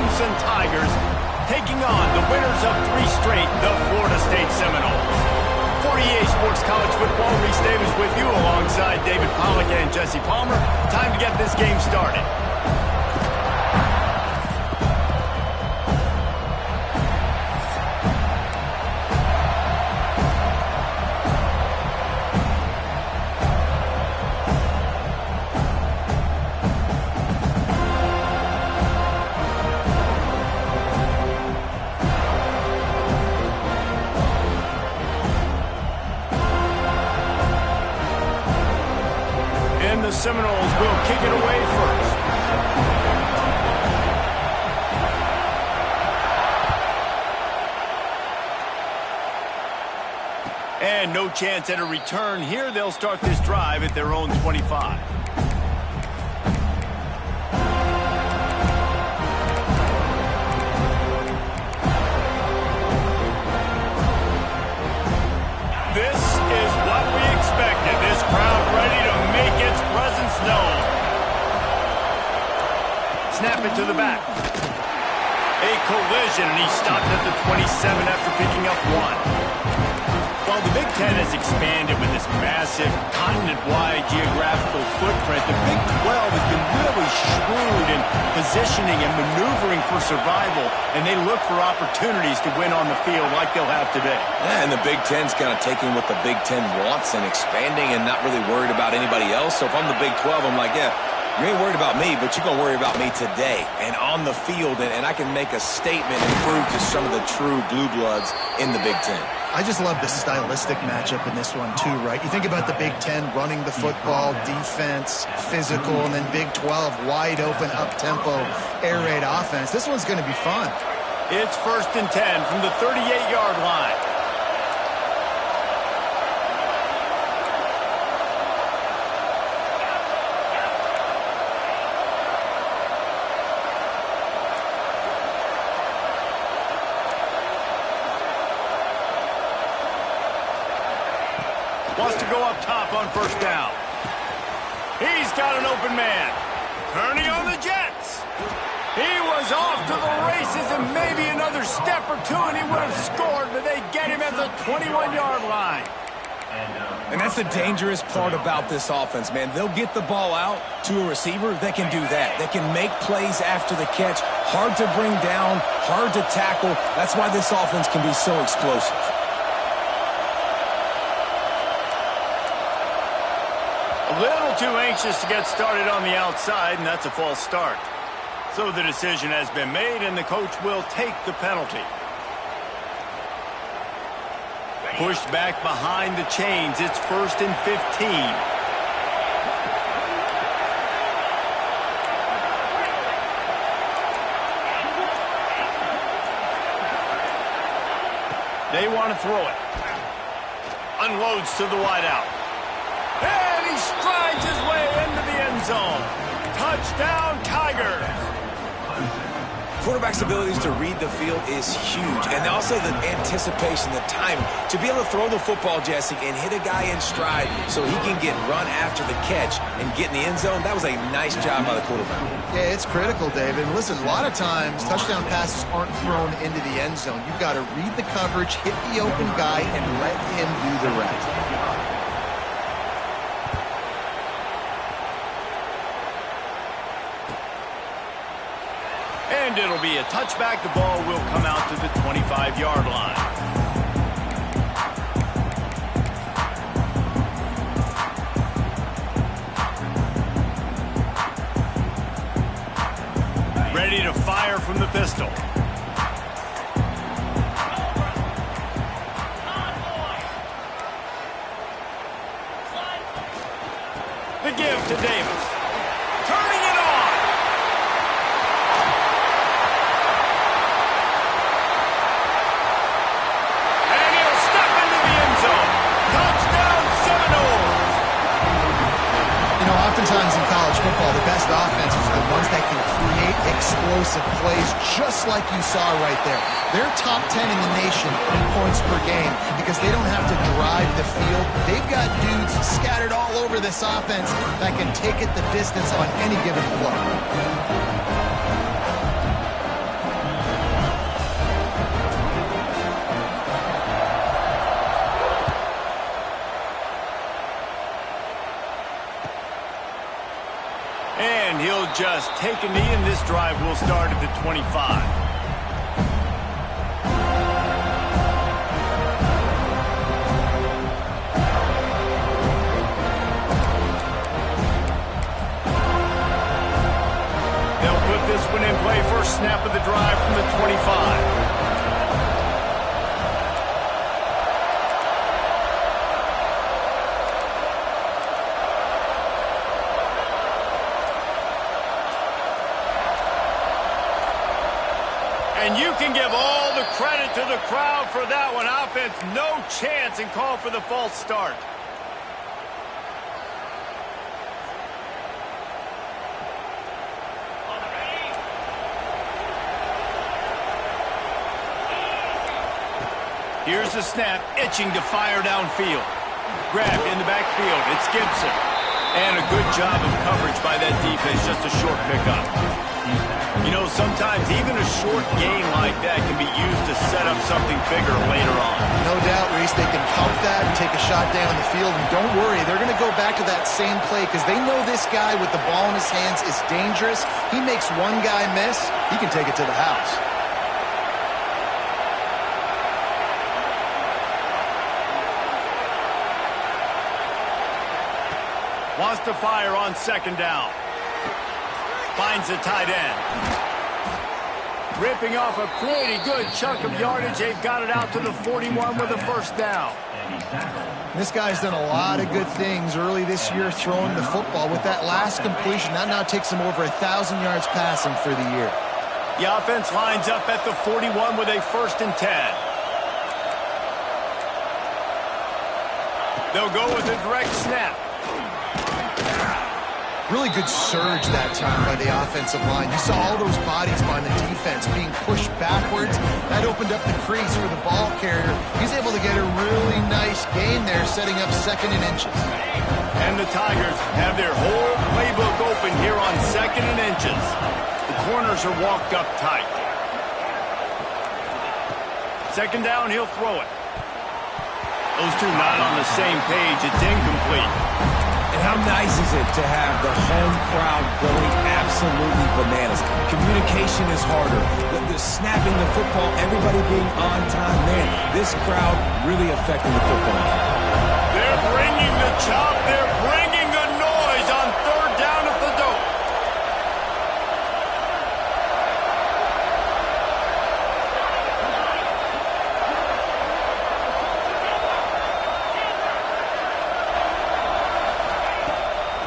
Crimson Tigers taking on the winners of 3 straight, the Florida State Seminoles. For EA Sports College Football, Reese Davis with you alongside David Pollack and Jesse Palmer. Time to get this game started. The Seminoles will kick it away first. And no chance at a return here. They'll start this drive at their own 25. This is what we expected. This crowd ready to make its presence known. Snap it to the back. A collision, and he stopped at the 27 after picking up 1. While the Big Ten has expanded with this massive continent-wide geographical footprint, the Big 12 has been really shrewd in positioning and maneuvering for survival, and they look for opportunities to win on the field like they'll have today. Yeah, and the Big Ten's kind of taking what the Big Ten wants and expanding and not really worried about anybody else. So if I'm the Big 12, I'm like, yeah, you ain't worried about me, but you're going to worry about me today and on the field, and I can make a statement and prove to some of the true blue bloods in the Big Ten. I just love the stylistic matchup in this one too, right? You think about the Big Ten running the football, defense, physical, and then Big 12 wide open, up-tempo, air raid offense. This one's going to be fun. It's 1st and 10 from the 38-yard line. Wants to go up top on 1st down. He's got an open man. Turning on the Jets. He was off to the races, and maybe another step or two and he would have scored, but they get him at the 21-yard line. And that's the dangerous part about this offense, man. They'll get the ball out to a receiver. They can do that. They can make plays after the catch. Hard to bring down, hard to tackle. That's why this offense can be so explosive. A little too anxious to get started on the outside, and that's a false start. So the decision has been made, and the coach will take the penalty. Pushed back behind the chains. It's 1st and 15. They want to throw it. Unloads to the wideout. And he strides his way into the end zone. Touchdown, Tigers. Quarterback's abilities to read the field is huge, and also the anticipation, the timing. To be able to throw the football, Jesse, and hit a guy in stride so he can get run after the catch and get in the end zone, that was a nice job by the quarterback. Yeah, it's critical, David. Listen, a lot of times touchdown passes aren't thrown into the end zone. You've got to read the coverage, hit the open guy, and let him do the rest. And it'll be a touchback. The ball will come out to the 25-yard line. Ready to fire from the pistol. The give to Davis. Turning it on. Oftentimes in college football, the best offenses are the ones that can create explosive plays, just like you saw right there. They're top 10 in the nation in points per game because they don't have to drive the field. They've got dudes scattered all over this offense that can take it the distance on any given play. adjust, take a knee, and this drive will start at the 25. This one in play, first snap of the drive from the 25. And you can give all the credit to the crowd for that one. Offense, no chance, and call for the false start. Here's the snap, itching to fire downfield. Grabbed in the backfield, it's Gibson. And a good job of coverage by that defense, just a short pickup. You know, sometimes even a short game like that can be used to set up something bigger later on. No doubt, Reese, they can pump that and take a shot down the field. And don't worry, they're going to go back to that same play because they know this guy with the ball in his hands is dangerous. He makes one guy miss, he can take it to the house. Wants to fire on second down. Finds the tight end. Ripping off a pretty good chunk of yardage. They've got it out to the 41 with a first down. This guy's done a lot of good things early this year throwing the football. With that last completion, that now takes him over 1,000 yards passing for the year. The offense lines up at the 41 with a 1st and 10. They'll go with a direct snap. Really good surge that time by the offensive line. You saw all those bodies by the defense being pushed backwards. That opened up the crease for the ball carrier. He's able to get a really nice gain there, setting up 2nd and inches. And the Tigers have their whole playbook open here on 2nd and inches. The corners are walked up tight. 2nd down, he'll throw it. Those two not on the same page. It's incomplete. And how nice is it to have the home crowd going absolutely bananas? Communication is harder. The snapping the football, everybody being on time, man, this crowd really affecting the football. They're bringing the chop. They're bringing the noise on 3rd down at the dope.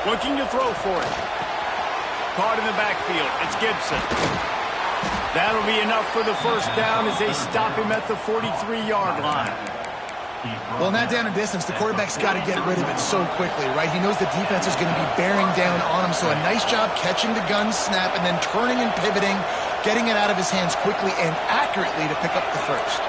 Looking to throw for it. Caught in the backfield. It's Gibson. That'll be enough for the 1st down as they stop him at the 43-yard line. Well, in that down and distance, the quarterback's got to get rid of it so quickly, right? He knows the defense is going to be bearing down on him, so a nice job catching the gun snap and then turning and pivoting, getting it out of his hands quickly and accurately to pick up the 1st.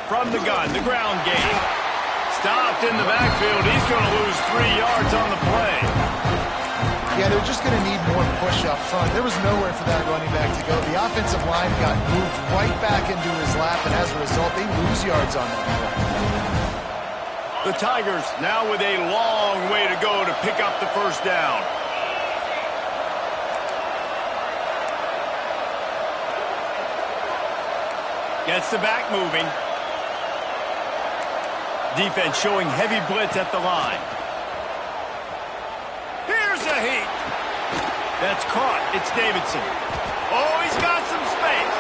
From the gun, the ground game. Stopped in the backfield. He's going to lose 3 yards on the play. Yeah, they're just going to need more push up front. There was nowhere for that running back to go. The offensive line got moved right back into his lap, and as a result, they lose yards on that play. The Tigers now with a long way to go to pick up the 1st down. Gets the back moving. Defense showing heavy blitz at the line. Here's a heat. That's caught. It's Davidson. Oh, he's got some space.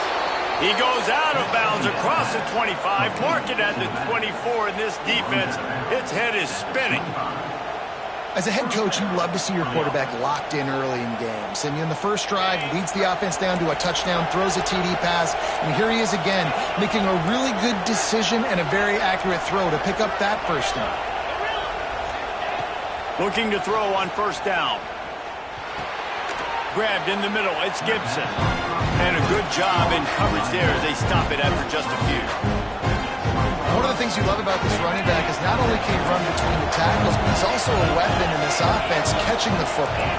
He goes out of bounds across the 25. Mark it at the 24, and this defense, its head is spinning. As a head coach, you love to see your quarterback locked in early in games. And in the first drive, leads the offense down to a touchdown, throws a TD pass, and here he is again, making a really good decision and a very accurate throw to pick up that 1st down. Looking to throw on 1st down. Grabbed in the middle, it's Gibson. And a good job in coverage there as they stop it after just a few. One of the things you love about this running back is not only can he run between the tackles, but he's also a weapon in this offense catching the football.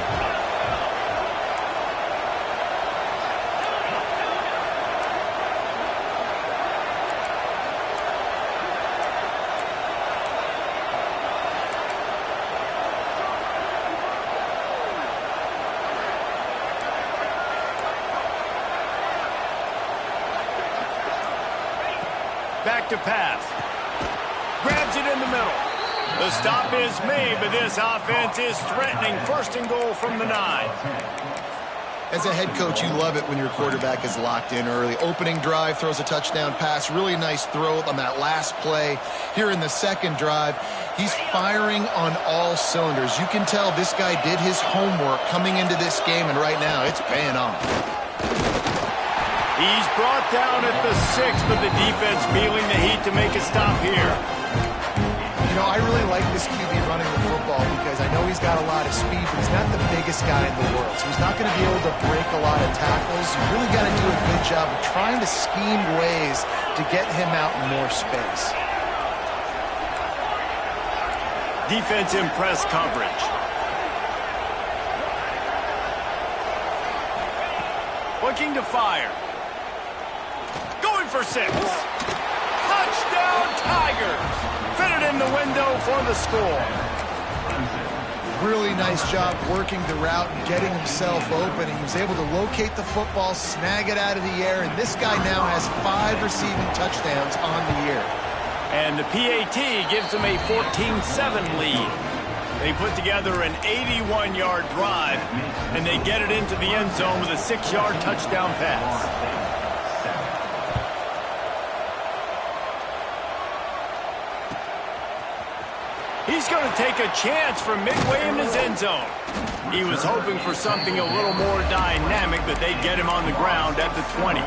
back to pass. Grabs it in the middle. The stop is made, but this offense is threatening. First and goal from the 9. As a head coach, you love it when your quarterback is locked in early. Opening drive, throws a touchdown pass. Really nice throw on that last play. Here in the second drive, he's firing on all cylinders. You can tell this guy did his homework coming into this game, and right now it's paying off. He's brought down at the 6, but the defense feeling the heat to make a stop here. You know, I really like this QB running the football because I know he's got a lot of speed, but he's not the biggest guy in the world. So he's not going to be able to break a lot of tackles. You really got to do a good job of trying to scheme ways to get him out in more space. Defense in press coverage. Looking to fire. Going for 6. Touchdown, Tigers! Fitted in the window for the score. Really nice job working the route and getting himself open. He was able to locate the football, snag it out of the air, and this guy now has 5 receiving touchdowns on the year. And the PAT gives them a 14-7 lead. They put together an 81-yard drive, and they get it into the end zone with a 6-yard touchdown pass. He's going to take a chance from midway in his end zone. He was hoping for something a little more dynamic, but they get him on the ground at the 20.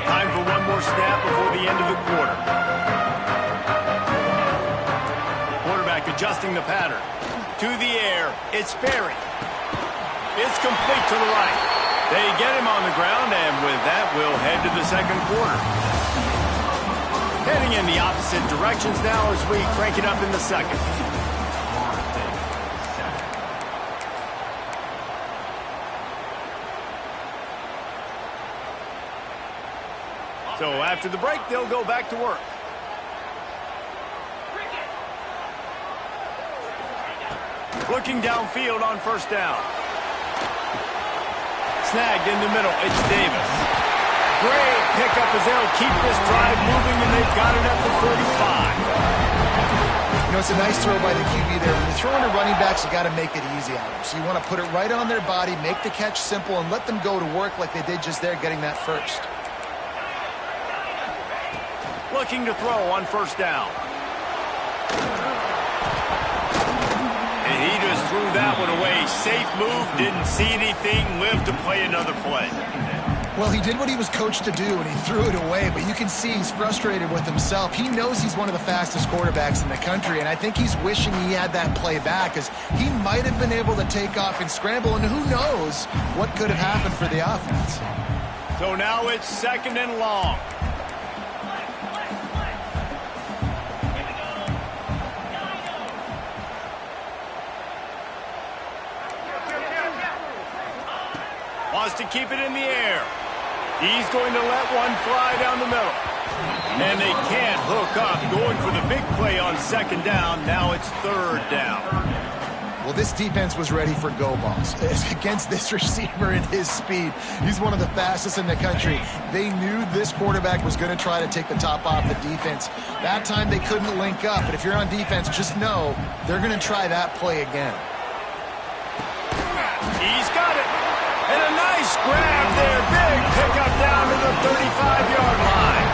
Time for one more snap before the end of the quarter. Quarterback adjusting the pattern. To the air, it's Berry. It's complete to the right. They get him on the ground, and with that, we'll head to the second quarter. Heading in the opposite directions now as we crank it up in the second. So after the break, they'll go back to work. Looking downfield on first down. Snagged in the middle, it's Davis. Great pickup as they'll keep this drive moving, and they've got it at the 45. You know, it's a nice throw by the QB there. When you're throwing to running backs, you got to make it easy on them. So you want to put it right on their body, make the catch simple, and let them go to work like they did just there, getting that first. Looking to throw on first down. And he just threw that one away. Safe move, didn't see anything, lived to play another play. Well, he did what he was coached to do, and he threw it away, but you can see he's frustrated with himself. He knows he's one of the fastest quarterbacks in the country, and I think he's wishing he had that play back, because he might have been able to take off and scramble, and who knows what could have happened for the offense. So now it's second and long. Wants to keep it in the air. He's going to let one fly down the middle. And they can't hook up, going for the big play on second down. Now it's third down. Well, this defense was ready for go balls. Against this receiver and his speed, he's one of the fastest in the country. They knew this quarterback was going to try to take the top off the defense. That time they couldn't link up, but if you're on defense, just know they're going to try that play again. He's got it. And a nice grab there. Big pickup down to the 35-yard line.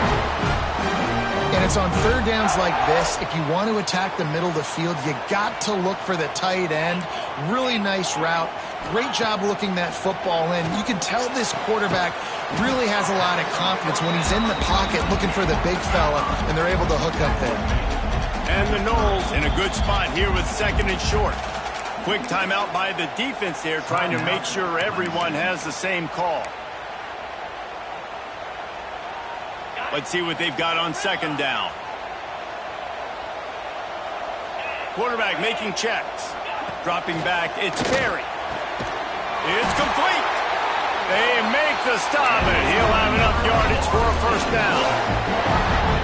And it's on third downs like this. If you want to attack the middle of the field, you got to look for the tight end. Really nice route. Great job looking that football in. You can tell this quarterback really has a lot of confidence when he's in the pocket looking for the big fella, and they're able to hook up there. And the Knowles in a good spot here with second and short. Quick timeout by the defense there, trying to make sure everyone has the same call. Let's see what they've got on second down. Quarterback making checks. Dropping back, it's Berry. It's complete. They make the stop, and he'll have enough yardage for a first down.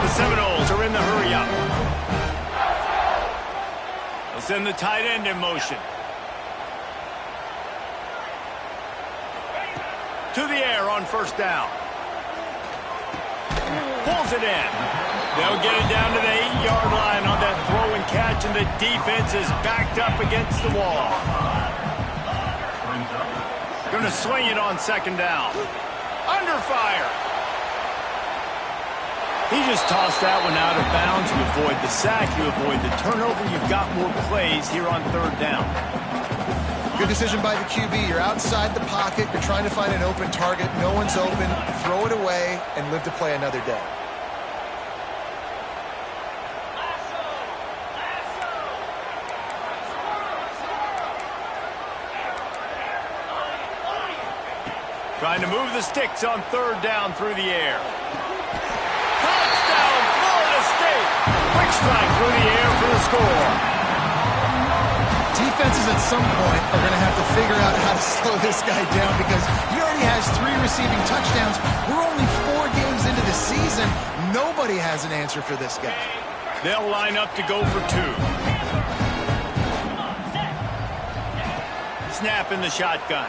The Seminoles are in the hurry-up. send the tight end in motion. To the air on first down. Pulls it in. They'll get it down to the 8-yard line on that throw and catch, and the defense is backed up against the wall. Going to swing it on second down. Under fire. He just tossed that one out of bounds. You avoid the sack, you avoid the turnover. You've got more plays here on third down. Good decision by the QB. You're outside the pocket. You're trying to find an open target. No one's open. Throw it away and live to play another day. Trying to move the sticks on third down through the air. Touchdown, Florida State. Quick strike through the air for the score. Defenses at some point are going to have to figure out how to slow this guy down because he already has 3 receiving touchdowns. We're only 4 games into the season. Nobody has an answer for this guy. They'll line up to go for 2. Snap in the shotgun.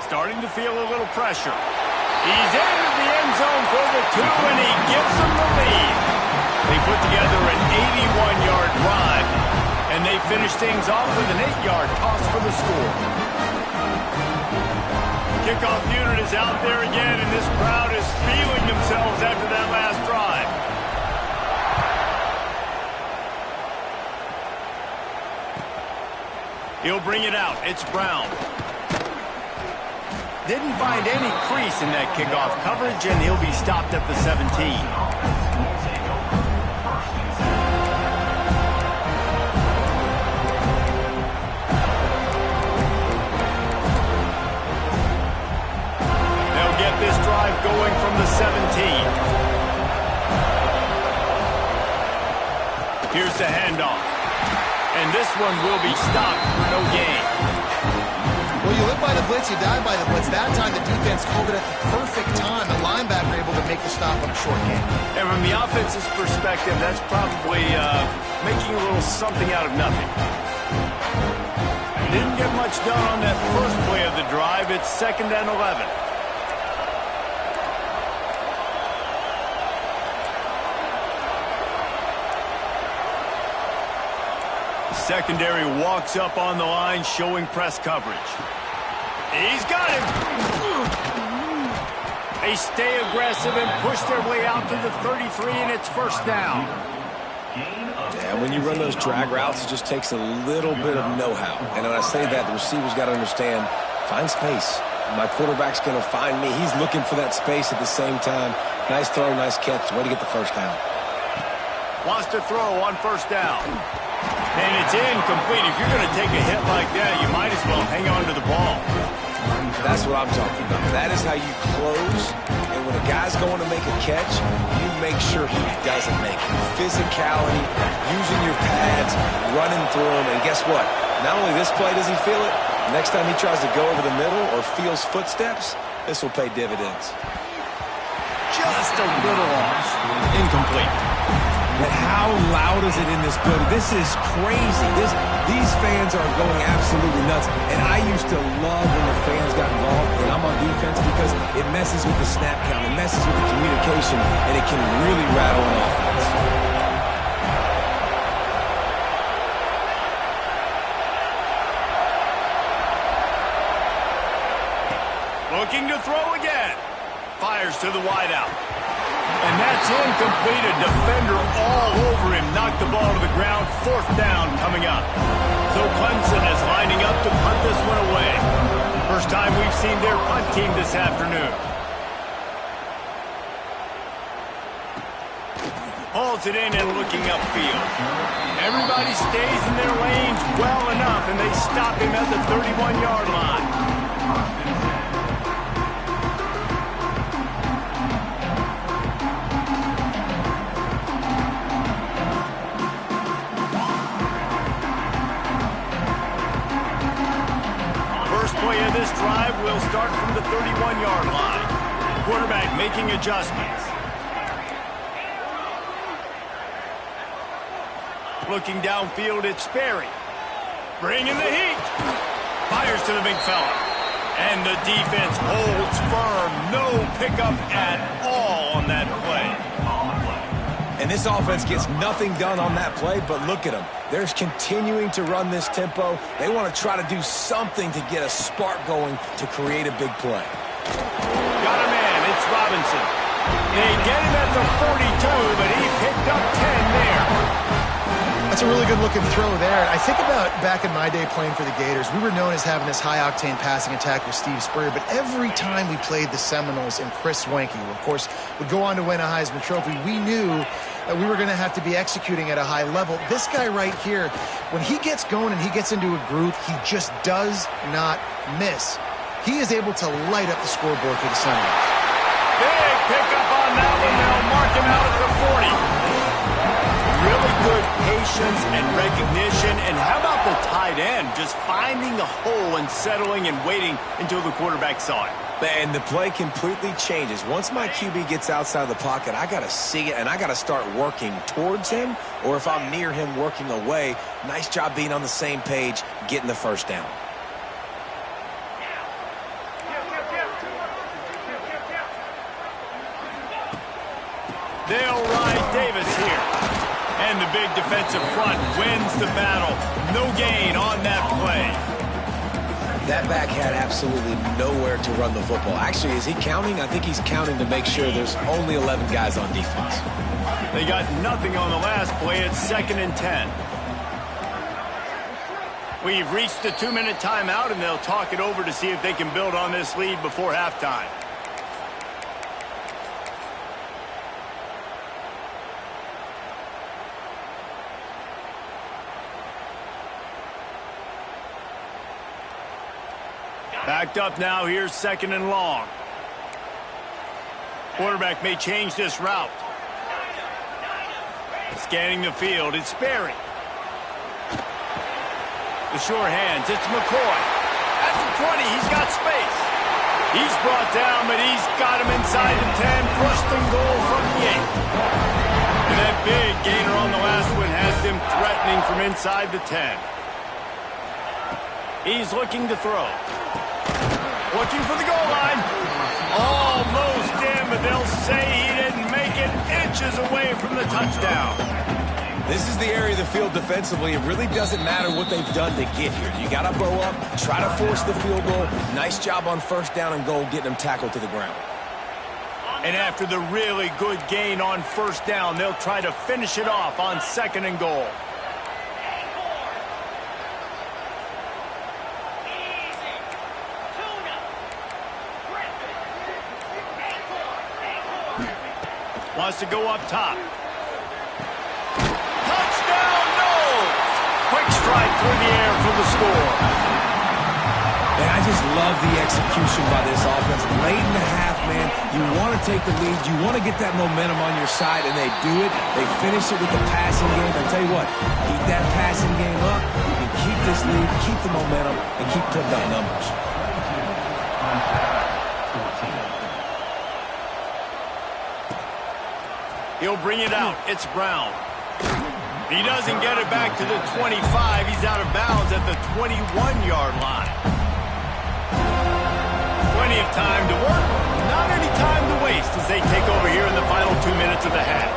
Starting to feel a little pressure. He's into the end zone for the 2, and he gives them the lead. They put together an 81-yard drive, and they finish things off with an 8-yard toss for the score. Kickoff unit is out there again, and this crowd is feeling themselves after that last drive. He'll bring it out. It's Brown. Didn't find any crease in that kickoff coverage, and he'll be stopped at the 17. They'll get this drive going from the 17. Here's the handoff. And this one will be stopped for no gain. Well, you live by the blitz, you die by the blitz. That time the defense called it at the perfect time. The linebacker able to make the stop on a short game. And from the offense's perspective, that's probably making a little something out of nothing. Didn't get much done on that first play of the drive. It's 2nd and 11. Secondary walks up on the line, showing press coverage. He's got him. They stay aggressive and push their way out to the 33, and it's first down. Yeah, when you run those drag routes, it just takes a little bit of know-how. And when I say that, the receiver's got to understand, find space. My quarterback's going to find me. He's looking for that space at the same time. Nice throw, nice catch. Way to get the first down. Wants to throw on first down. And it's incomplete. If you're going to take a hit like that, you might as well hang on to the ball. That's what I'm talking about. That is how you close. And when a guy's going to make a catch, you make sure he doesn't make it. Physicality, using your pads, running through them. And guess what? Not only this play does he feel it, next time he tries to go over the middle or feels footsteps, this will pay dividends. Just a little off. Incomplete. But how loud is it in this building? This is crazy. These fans are going absolutely nuts. And I used to love when the fans got involved, and I'm on defense, because it messes with the snap count. It messes with the communication, and it can really rattle an offense. Looking to throw again. Fires to the wideout. And that's incomplete. A defender all over him. Knocked the ball to the ground. 4th down coming up. So Clemson is lining up to punt this one away. First time we've seen their punt team this afternoon. Hauls it in and looking upfield. Everybody stays in their lanes well enough, and they stop him at the 31-yard line. Play of this drive will start from the 31-yard line. Quarterback making adjustments. Looking downfield, it's Sperry. Bringing the heat. Fires to the big fella. And the defense holds firm. No pickup at all on that play. And this offense gets nothing done on that play, but look at them. They're continuing to run this tempo. They want to try to do something to get a spark going to create a big play. Got a man. It's Robinson. They get him at the 42, but he picked up 10 there. That's a really good-looking throw there. I think about back in my day playing for the Gators, we were known as having this high-octane passing attack with Steve Spurrier, but every time we played the Seminoles and Chris Swanky, who, of course, would go on to win a Heisman Trophy, we knew that we were going to have to be executing at a high level. This guy right here, when he gets going and he gets into a groove, he just does not miss. He is able to light up the scoreboard for the Seminoles. Big pickup on that one. They'll mark him out at the 40. Really good patience and recognition. And how about the tight end? Just finding the hole and settling and waiting until the quarterback saw it. And the play completely changes. Once my QB gets outside the pocket, I got to see it, and I got to start working towards him, or if I'm near him, working away. Nice job being on the same page, getting the first down. They'll ride Davis here. And the big defensive front wins the battle. No gain on that play. That back had absolutely nowhere to run the football. Actually, is he counting? I think he's counting to make sure there's only 11 guys on defense. They got nothing on the last play. It's 2nd and 10. We've reached the 2-minute timeout, and they'll talk it over to see if they can build on this lead before halftime. Backed up now. Here's 2nd and long. Quarterback may change this route. Scanning the field. It's Berry. The sure hands. It's McCoy. At the 20, he's got space. He's brought down, but he's got him inside the 10. First and goal from the 8. And that big gainer on the last one has them threatening from inside the 10. He's looking to throw. Looking for the goal line. Almost in, but they'll say he didn't make it. Inches away from the touchdown. This is the area of the field defensively. It really doesn't matter what they've done to get here. You got to bow up, try to force the field goal. Nice job on first down and goal, getting them tackled to the ground. And after the really good gain on first down, they'll try to finish it off on 2nd and goal. Wants to go up top. Touchdown, no! Quick strike through the air for the score. And I just love the execution by this offense. Late in the half, man, you want to take the lead. You want to get that momentum on your side, and they do it. They finish it with the passing game. I tell you what, keep that passing game up. You can keep this lead, keep the momentum, and keep putting up numbers. He'll bring it out. It's Brown. He doesn't get it back to the 25. He's out of bounds at the 21-yard line. Plenty of time to work. Not any time to waste as they take over here in the final 2 minutes of the half.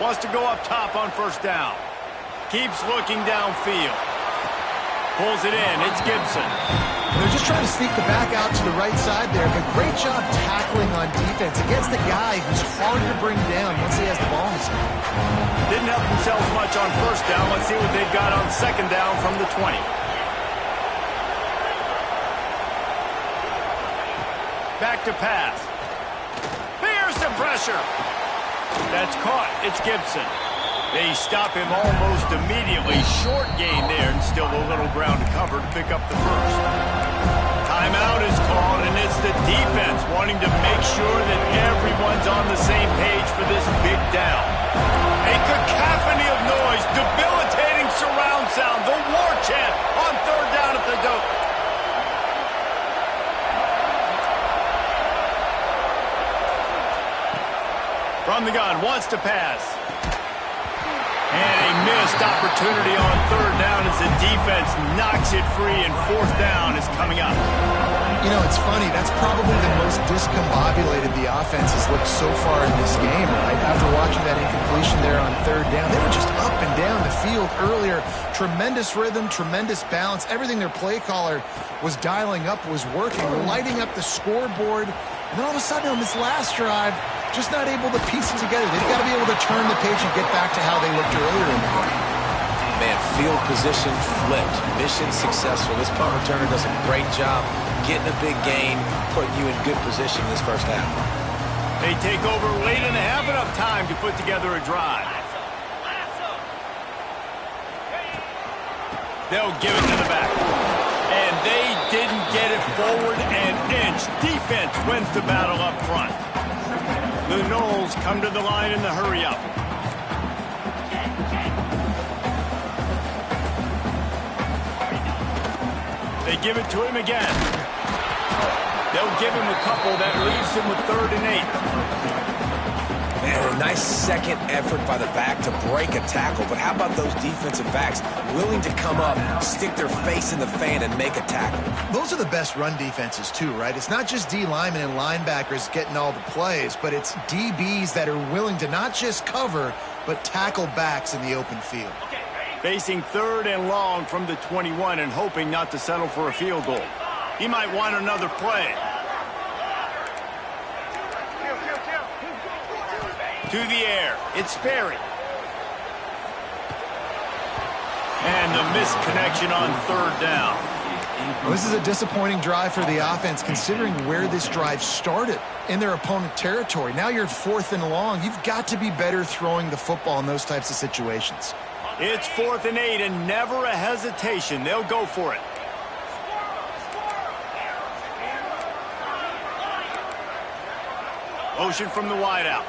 Wants to go up top on first down. Keeps looking downfield. Pulls it in. It's Gibson. They're just trying to sneak the back out to the right side there, but great job tackling on defense against a guy who's hard to bring down once he has the ball in his hand. Didn't help themselves much on first down. Let's see what they've got on 2nd down from the 20. Back to pass. Here's the pressure. That's caught. It's Gibson. They stop him almost immediately. Short gain there, and still a little ground to cover to pick up the first. Timeout is called, and it's the defense wanting to make sure that everyone's on the same page for this big down. A cacophony of noise, debilitating surround sound, the war chant on 3rd down at the dope. wants to pass. And a missed opportunity on third down as the defense knocks it free, and fourth down is coming up. You know, it's funny. That's probably the most discombobulated the offense has looked so far in this game, right? After watching that incompletion there on third down, they were just up and down the field earlier. Tremendous rhythm, tremendous balance. Everything their play caller was dialing up was working, lighting up the scoreboard. And then all of a sudden on this last drive, just not able to piece it together. They've got to be able to turn the page and get back to how they looked earlier in the game. Man, field position flipped. Mission successful. This punt returner does a great job getting a big gain, putting you in good position this first half. They take over late in the half, enough time to put together a drive. They'll give it to the back. And they didn't get it forward an inch. Defense wins the battle up front. The Knowles come to the line in the hurry-up. They give it to him again. They'll give him a couple. That leaves him with 3rd and 8. Man, a nice second effort by the back to break a tackle. But how about those defensive backs willing to come up, stick their face in the fan, and make a tackle? Those are the best run defenses, too, right? It's not just D linemen and linebackers getting all the plays, but it's DBs that are willing to not just cover, but tackle backs in the open field. Facing 3rd and long from the 21 and hoping not to settle for a field goal. He might want another play. To the air. It's Sperry. And the misconnection on 3rd down. Well, this is a disappointing drive for the offense, considering where this drive started in their opponent territory. Now you're at 4th and long. You've got to be better throwing the football in those types of situations. It's 4th and 8, and never a hesitation. They'll go for it. Motion from the wideout.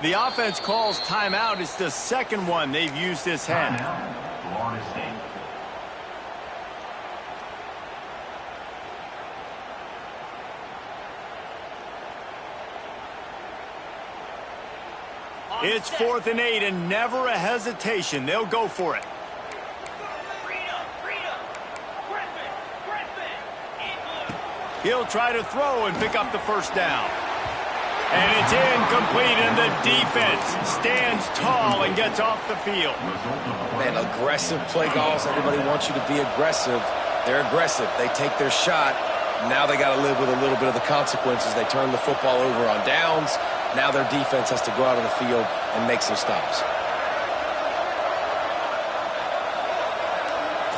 The offense calls timeout. It's the second one they've used this half. It's 4th and 8, and never a hesitation. They'll go for it. He'll try to throw and pick up the first down. And it's incomplete, and the defense stands tall and gets off the field. Man, aggressive play calls. Everybody wants you to be aggressive. They're aggressive. They take their shot. Now they got to live with a little bit of the consequences. They turn the football over on downs. Now their defense has to go out on the field and make some stops.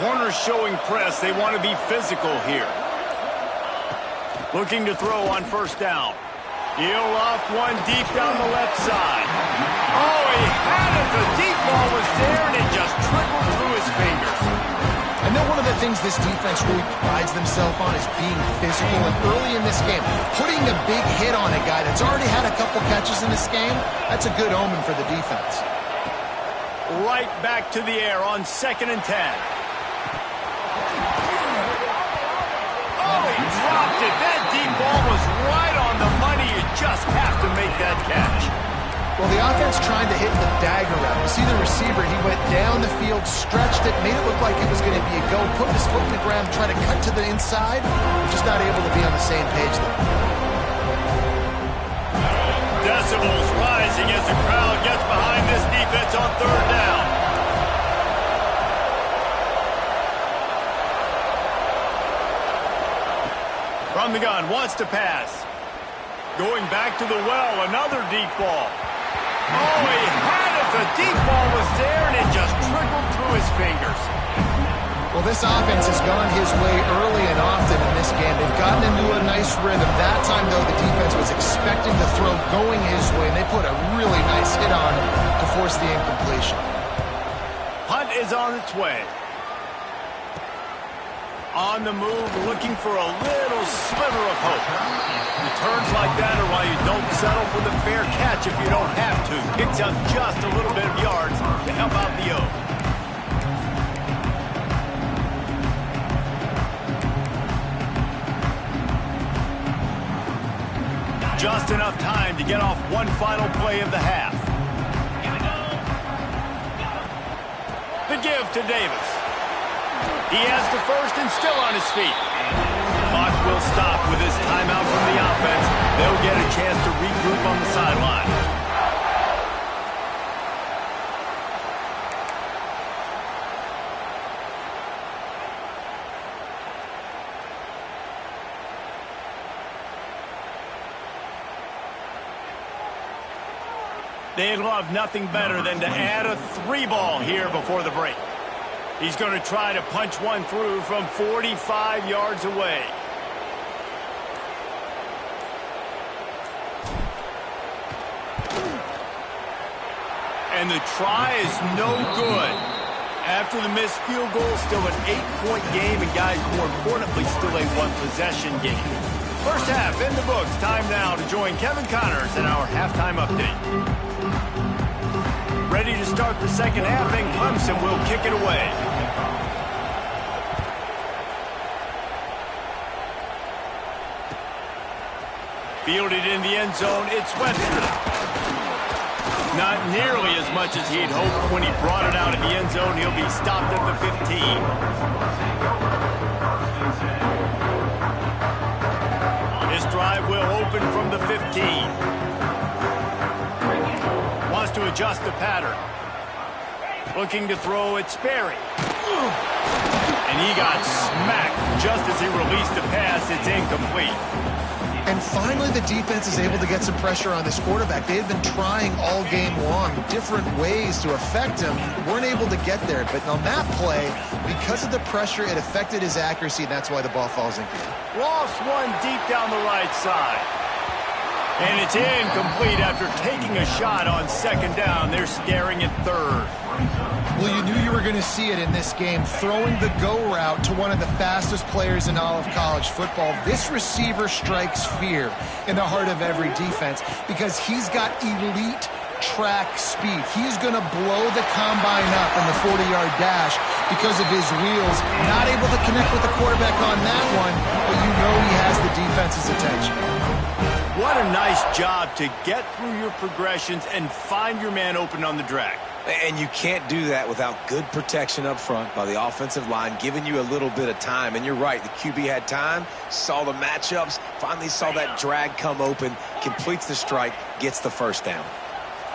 Corners showing press. They want to be physical here. Looking to throw on first down. He'll loft one deep down the left side. Oh, he had it. The deep ball was there, and it just trickled through his fingers. I know one of the things this defense really prides themselves on is being physical, and early in this game, putting a big hit on a guy that's already had a couple catches in this game, that's a good omen for the defense. Right back to the air on 2nd and 10. Oh, he dropped it. That deep ball was right on the money. You just have to make that catch. Well, the offense trying to hit the dagger route. You see the receiver, he went down the field, stretched it, made it look like it was going to be a go, put his foot in the ground, try to cut to the inside. Just not able to be on the same page there. Decibels rising as the crowd gets behind this defense on 3rd down. From the gun, wants to pass. Going back to the well, another deep ball. Oh, he had it. The deep ball was there, and it just trickled through his fingers. Well, this offense has gone his way early and often in this game. They've gotten into a nice rhythm. That time, though, the defense was expecting the throw going his way, and they put a really nice hit on him to force the incompletion. Punt is on its way. On the move, looking for a little sliver of hope. Returns like that are why you don't settle for the fair catch if you don't have to. Picks up just a little bit of yards to help out the O. Just enough time to get off one final play of the half. The give to Davis. He has the first and still on his feet. Clock will stop with this timeout from the offense. They'll get a chance to regroup on the sideline. They'd love nothing better than to add a 3-ball here before the break. He's going to try to punch one through from 45 yards away. And the try is no good. After the missed field goal, still an 8-point game, and guys, more importantly, still a one-possession game. First half in the books. Time now to join Kevin Connors in our halftime update. Ready to start the second half, and Clemson will kick it away. Fielded in the end zone, it's Webster. Not nearly as much as he'd hoped when he brought it out of the end zone. He'll be stopped at the 15. This drive will open from the 15. Wants to adjust the pattern. Looking to throw at Sperry. And he got smacked just as he released the pass. It's incomplete. And finally, the defense is able to get some pressure on this quarterback. They had been trying all game long different ways to affect him. Weren't able to get there. But on that play, because of the pressure, it affected his accuracy, and that's why the ball falls in. Lost one deep down the right side. And it's incomplete after taking a shot on second down. They're staring at third. Well, you knew you were going to see it in this game, throwing the go route to one of the fastest players in all of college football. This receiver strikes fear in the heart of every defense because he's got elite track speed. He's going to blow the combine up in the 40-yard dash because of his wheels. Not able to connect with the quarterback on that one, but you know he has the defense's attention. What a nice job to get through your progressions and find your man open on the drag. And you can't do that without good protection up front by the offensive line, giving you a little bit of time. And you're right, the QB had time, saw the matchups, finally saw that drag come open, completes the strike, gets the first down.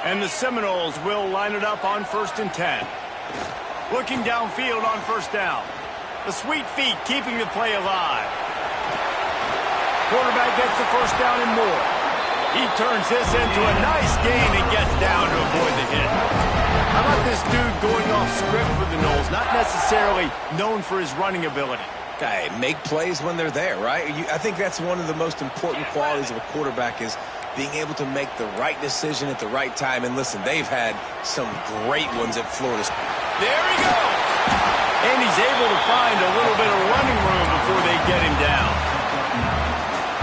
And the Seminoles will line it up on 1st and 10. Looking downfield on first down. The sweet feet keeping the play alive. Quarterback gets the first down and more. He turns this into a nice gain and gets down to avoid the hit. How about this dude going off script for the Noles? Not necessarily known for his running ability. Okay, make plays when they're there, right? I think that's one of the most important qualities of a quarterback is being able to make the right decision at the right time. And listen, they've had some great ones at Florida. There he goes. And he's able to find a little bit of running room before they get him down.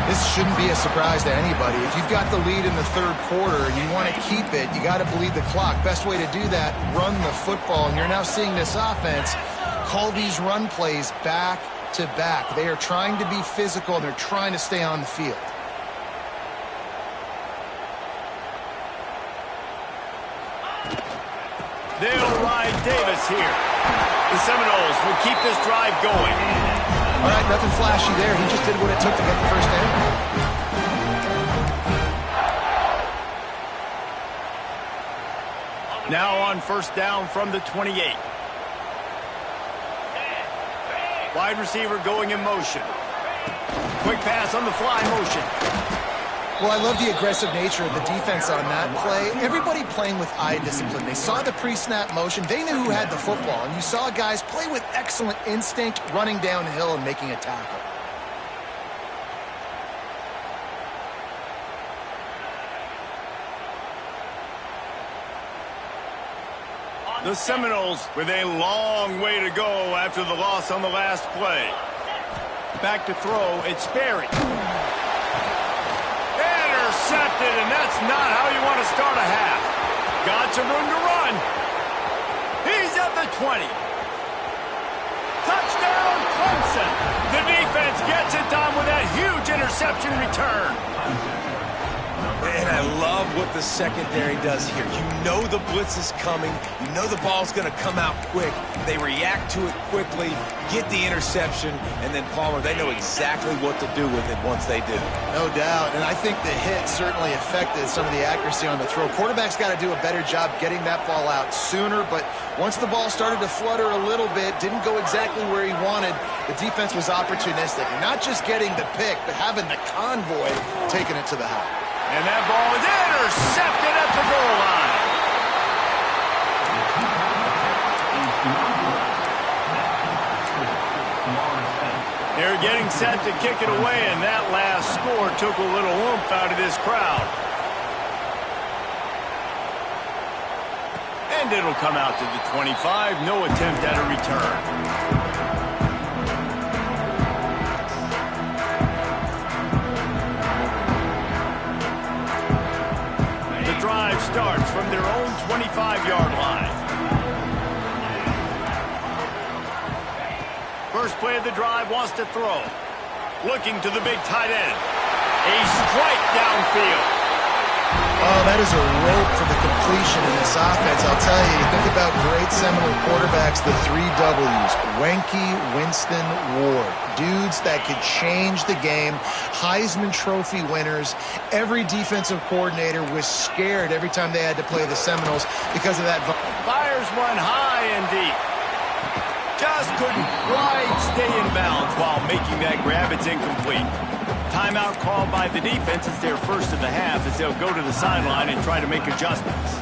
This shouldn't be a surprise to anybody. If you've got the lead in the third quarter and you want to keep it, you got to bleed the clock. Best way to do that, run the football. And you're now seeing this offense call these run plays back to back. They are trying to be physical, and they're trying to stay on the field. They'll ride Davis here. The Seminoles will keep this drive going. All right, nothing flashy there. He just did what it took to get the first down. Now on first down from the 28. Wide receiver going in motion. Quick pass on the fly motion. Well, I love the aggressive nature of the defense on that play. Everybody playing with eye discipline. They saw the pre-snap motion. They knew who had the football. And you saw guys play with excellent instinct, running downhill and making a tackle. The Seminoles with a long way to go after the loss on the last play. Back to throw, it's Sperry. Intercepted, and that's not how you want to start a half. Got some room to run. He's at the 20. Touchdown, Clemson. The defense gets it done with that huge interception return. And I love what the secondary does here. You know the blitz is coming. You know the ball's going to come out quick. They react to it quickly, get the interception, and then Palmer, they know exactly what to do with it once they do. No doubt, and I think the hit certainly affected some of the accuracy on the throw. Quarterback's got to do a better job getting that ball out sooner, but once the ball started to flutter a little bit, didn't go exactly where he wanted, the defense was opportunistic. Not just getting the pick, but having the convoy taking it to the house. And that ball is intercepted at the goal line. They're getting set to kick it away, and that last score took a little oomph out of this crowd. And it'll come out to the 25. No attempt at a return. Drive starts from their own 25-yard line. First play of the drive wants to throw. Looking to the big tight end. A strike downfield. Oh, that is a rope for the completion in this offense. I'll tell you, you think about great Seminole quarterbacks, the 3 W's. Wenke, Winston, Ward. Dudes that could change the game. Heisman Trophy winners. Every defensive coordinator was scared every time they had to play the Seminoles because of that. Fires one high and deep. Just couldn't quite stay in bounds while making that grab. It's incomplete. Timeout called by the defense. It's their first of the half as they'll go to the sideline and try to make adjustments.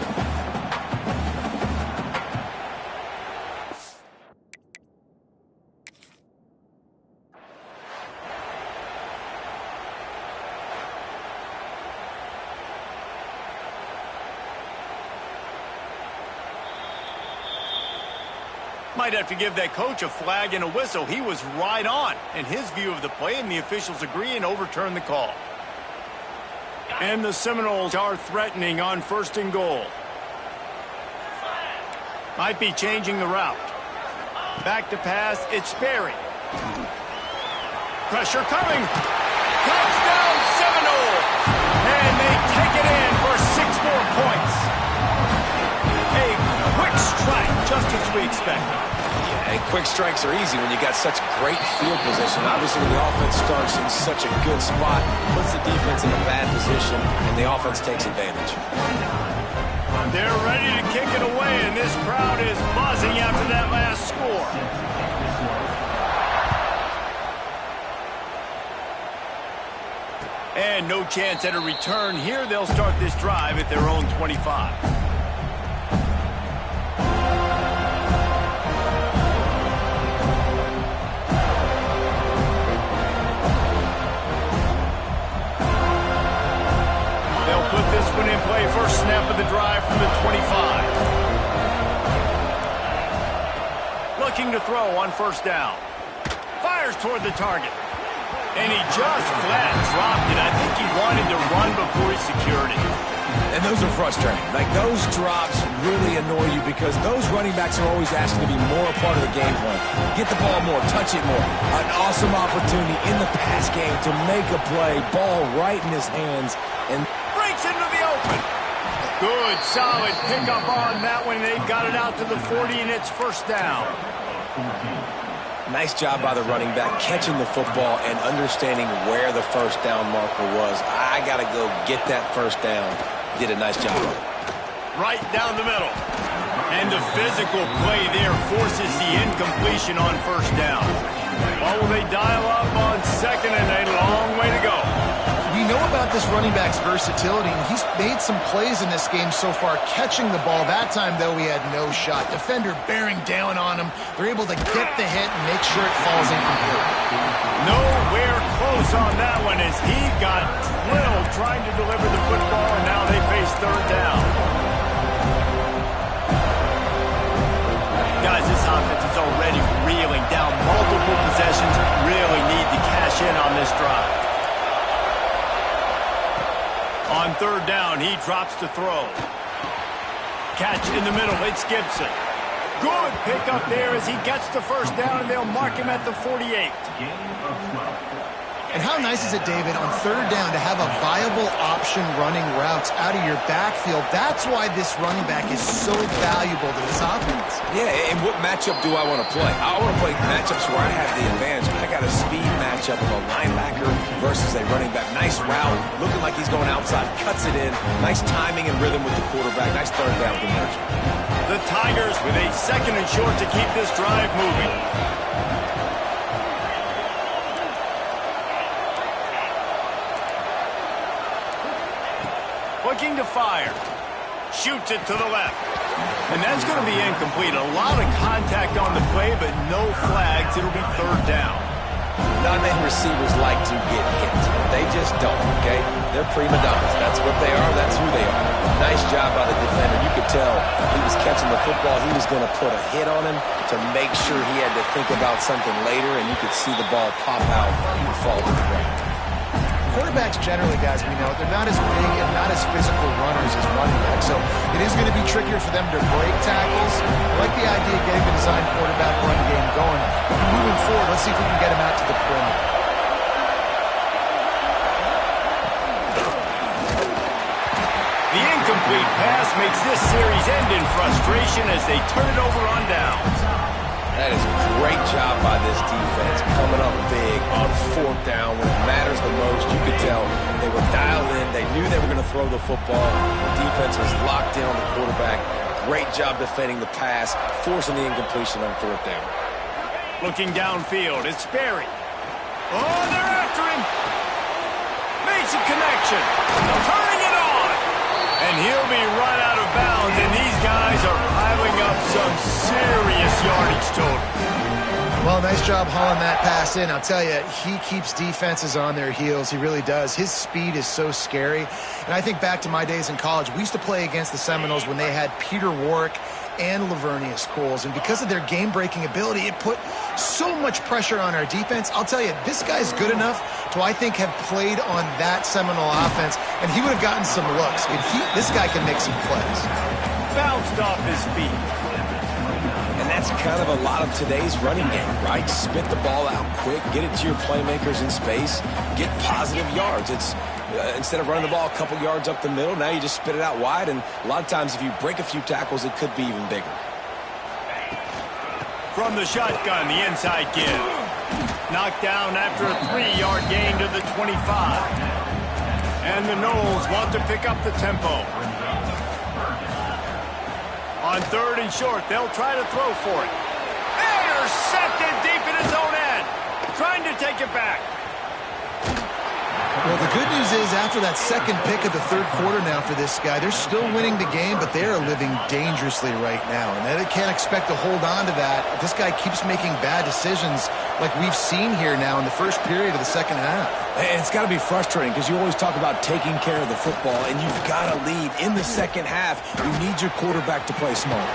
Might have to give that coach a flag and a whistle. He was right on in his view of the play, and the officials agree and overturn the call. And the Seminoles are threatening on 1st and goal. Might be changing the route. Back to pass, it's Sperry. Pressure coming. Touchdown Seminoles! And they take it in for 6 more points. A quick strike, just as we expected. Yeah, and quick strikes are easy when you got such great field position. Obviously, when the offense starts in such a good spot, puts the defense in a bad position, and the offense takes advantage. They're ready to kick it away, and this crowd is buzzing after that last score. And no chance at a return here. They'll start this drive at their own 25. Put this one in play. First snap of the drive from the 25. Looking to throw on 1st down. Fires toward the target. And he just flat dropped it. I think he wanted to run before he secured it. And those are frustrating. Like, those drops really annoy you because those running backs are always asking to be more a part of the game plan. Get the ball more, touch it more. An awesome opportunity in the pass game to make a play. Ball right in his hands. And into the open. Good, solid pickup on that one. They've got it out to the 40, and it's 1st down. Nice job by the running back, catching the football and understanding where the 1st down marker was. I got to go get that 1st down. Did a nice job of it. Right down the middle. And the physical play there forces the incompletion on 1st down. Or will they dial up on 2nd and a long way to go? We know about this running back's versatility, and he's made some plays in this game so far, catching the ball. That time, though, he had no shot. Defender bearing down on him. They're able to get the hit and make sure it falls incomplete. Nowhere close on that one as he got drilled trying to deliver the football, and now they face 3rd down. Guys, this offense is already reeling down multiple possessions. Really need to catch this drive. On third down, he drops to throw. Catch in the middle, it's Gibson. Good pickup there as he gets the first down, and they'll mark him at the 48. And how nice is it, David, on third down to have a viable option running routes out of your backfield? That's why this running back is so valuable to this offense. Yeah, and what matchup do I want to play? I want to play matchups where I have the advantage. I got a speed matchup of a linebacker versus a running back. Nice route, looking like he's going outside, cuts it in. Nice timing and rhythm with the quarterback. Nice third down conversion. The Tigers with a second and short to keep this drive moving. Looking to fire. Shoots it to the left. And that's going to be incomplete. A lot of contact on the play, but no flags. It'll be third down. Not many receivers like to get hit. They just don't, okay? They're prima donnas. That's what they are. That's who they are. Nice job by the defender. You could tell he was catching the football. He was going to put a hit on him to make sure he had to think about something later, and you could see the ball pop out and fall to the ground. Quarterbacks generally, guys, we know, they're not as big and not as physical runners as running backs, so it is going to be trickier for them to break tackles. I like the idea of getting the design quarterback run game going. Moving forward, let's see if we can get him out to the perimeter. The incomplete pass makes this series end in frustration as they turn it over on downs. That is a great job by this defense, coming up big on fourth down when it matters the most. You could tell they were dialed in. They knew they were going to throw the football. The defense was locked in on the quarterback. Great job defending the pass, forcing the incompletion on fourth down. Looking downfield, it's Sperry. Oh, they're after him. Makes a connection. Turning it on. And he'll be run out of bounds, and these guys are piling up some serious yardage total. Well, nice job hauling that pass in. I'll tell you, he keeps defenses on their heels. He really does. His speed is so scary. And I think back to my days in college. We used to play against the Seminoles when they had Peter Warwick and Lavernius Coles. And because of their game-breaking ability, it put so much pressure on our defense. I'll tell you, this guy's good enough to, I think, have played on that Seminole offense, and he would have gotten some looks. This guy can make some plays. Bounced off his feet. And that's kind of a lot of today's running game, right? Spit the ball out quick, get it to your playmakers in space, get positive yards. It's instead of running the ball a couple yards up the middle, now you just spit it out wide, and a lot of times if you break a few tackles, it could be even bigger. From the shotgun, the inside give. Knocked down after a 3-yard gain to the 25. And the Noles want to pick up the tempo. On third and short, they'll try to throw for it. Intercepted deep in his own end. Trying to take it back. Well, the good news is after that second pick of the third quarter now for this guy, they're still winning the game, but they are living dangerously right now. And they can't expect to hold on to that. This guy keeps making bad decisions like we've seen here now in the first period of the second half. And it's got to be frustrating because you always talk about taking care of the football, and you've got to lead in the second half. You need your quarterback to play smart.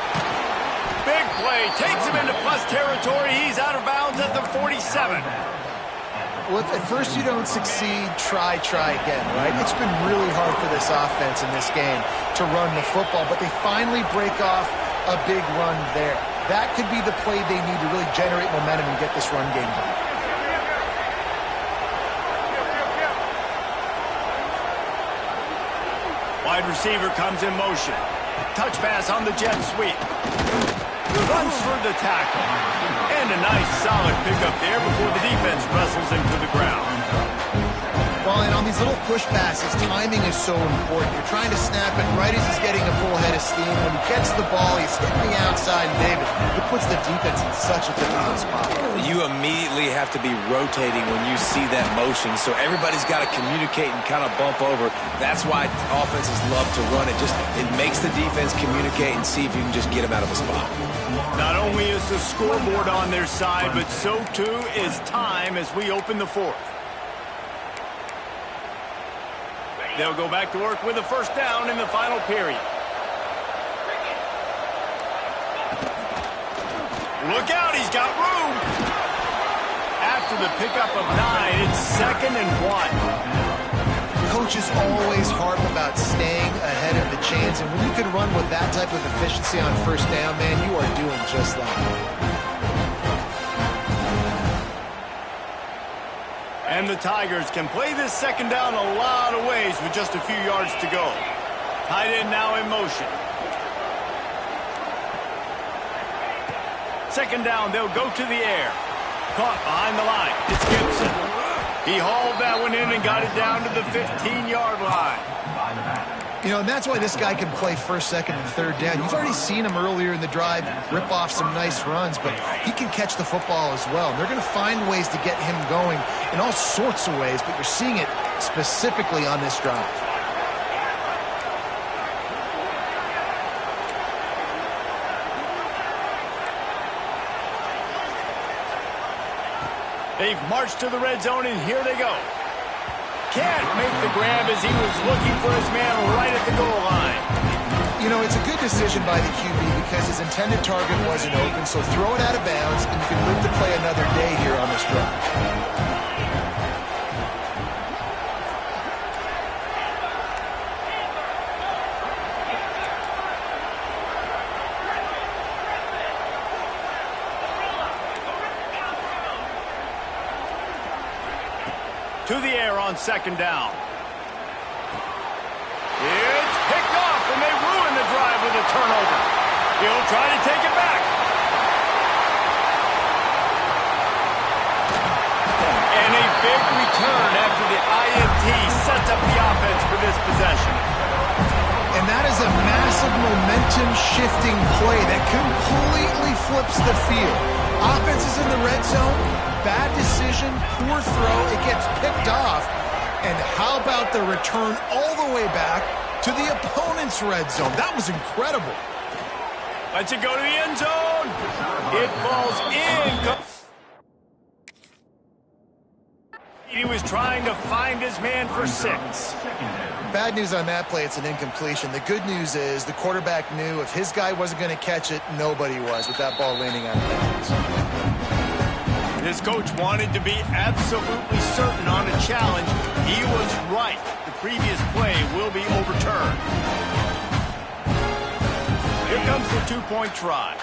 Big play. Takes him into plus territory. He's out of bounds at the 47. Well, if at first you don't succeed, try again, right? It's been really hard for this offense in this game to run the football, but they finally break off a big run there. That could be the play they need to really generate momentum and get this run game going. Wide receiver comes in motion. Touch pass on the jet sweep. Runs for the tackle. And a nice solid pickup there before the defense wrestles him to the ground. Well, and on these little push passes, timing is so important. You're trying to snap it right as he's getting a full head of steam. When he gets the ball, he's hitting the outside, and David, it puts the defense in such a difficult spot. You immediately have to be rotating when you see that motion, so everybody's got to communicate and kind of bump over. That's why offenses love to run it. It makes the defense communicate and see if you can just get them out of a spot. Not only is the scoreboard on their side, but so too is time as we open the fourth. They'll go back to work with a first down in the final period. Look out, he's got room. After after the pickup of 9, it's 2nd and 1. Coaches always harp about staying ahead of the chains, and when you can run with that type of efficiency on first down, man, you are doing just that. And the Tigers can play this 2nd down a lot of ways with just a few yards to go. Tight end now in motion. 2nd down, they'll go to the air. Caught behind the line. It's Gibson. He hauled that one in and got it down to the 15-yard line. You know, and that's why this guy can play 1st, 2nd, and 3rd down. You've already seen him earlier in the drive rip off some nice runs, but he can catch the football as well. And they're going to find ways to get him going in all sorts of ways, but you're seeing it specifically on this drive. They've marched to the red zone, and here they go. Can't make the grab as he was looking for his man right at the goal line. You know, it's a good decision by the QB because his intended target wasn't open, so throw it out of bounds, and you can live to play another day here on this drive. To the air on 2nd down. It's picked off, and they ruin the drive with a turnover. He'll try to take it back. And a big return after the INT sets up the offense for this possession. And that is a massive momentum-shifting play that completely flips the field. Offense is in the red zone. Bad decision, poor throw, it gets picked off. And how about the return all the way back to the opponent's red zone? That was incredible. Let's it go to the end zone. It falls in. He was trying to find his man for 6. Bad news on that play, it's an incompletion. The good news is the quarterback knew if his guy wasn't going to catch it, nobody was with that ball landing out of bounds. This coach wanted to be absolutely certain on a challenge. He was right. The previous play will be overturned. Here comes the 2-point try.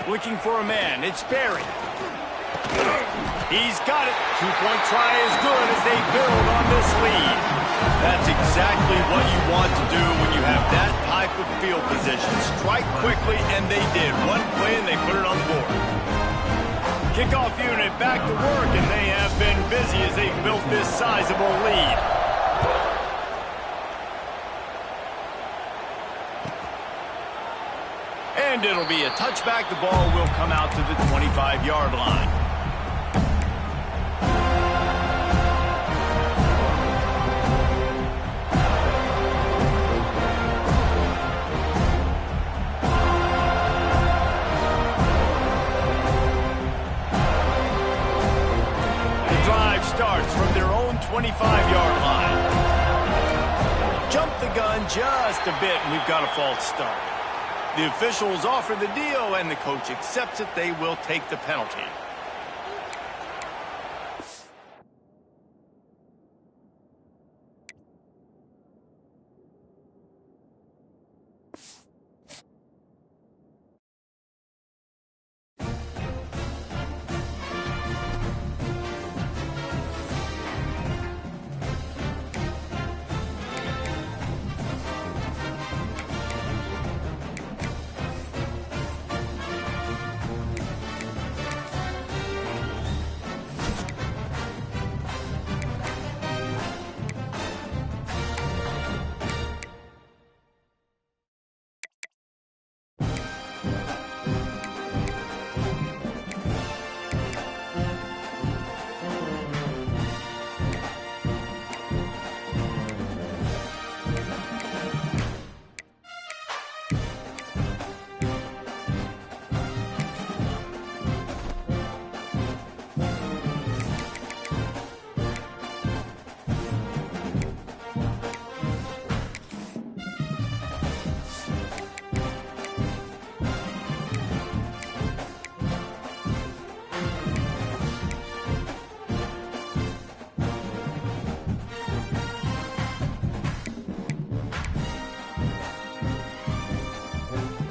Looking for a man. It's Barry. He's got it. 2-point try is good as they build on this lead. That's exactly what you want to do when you have that type of field position. Strike quickly, and they did. One play, and they put it on the board. Kickoff unit back to work, and they have been busy as they built this sizable lead. And it'll be a touchback. The ball will come out to the 25-yard line. Starts from their own 25-yard line. Jump the gun just a bit, and we've got a false start. The officials offer the deal, and the coach accepts it. They will take the penalty.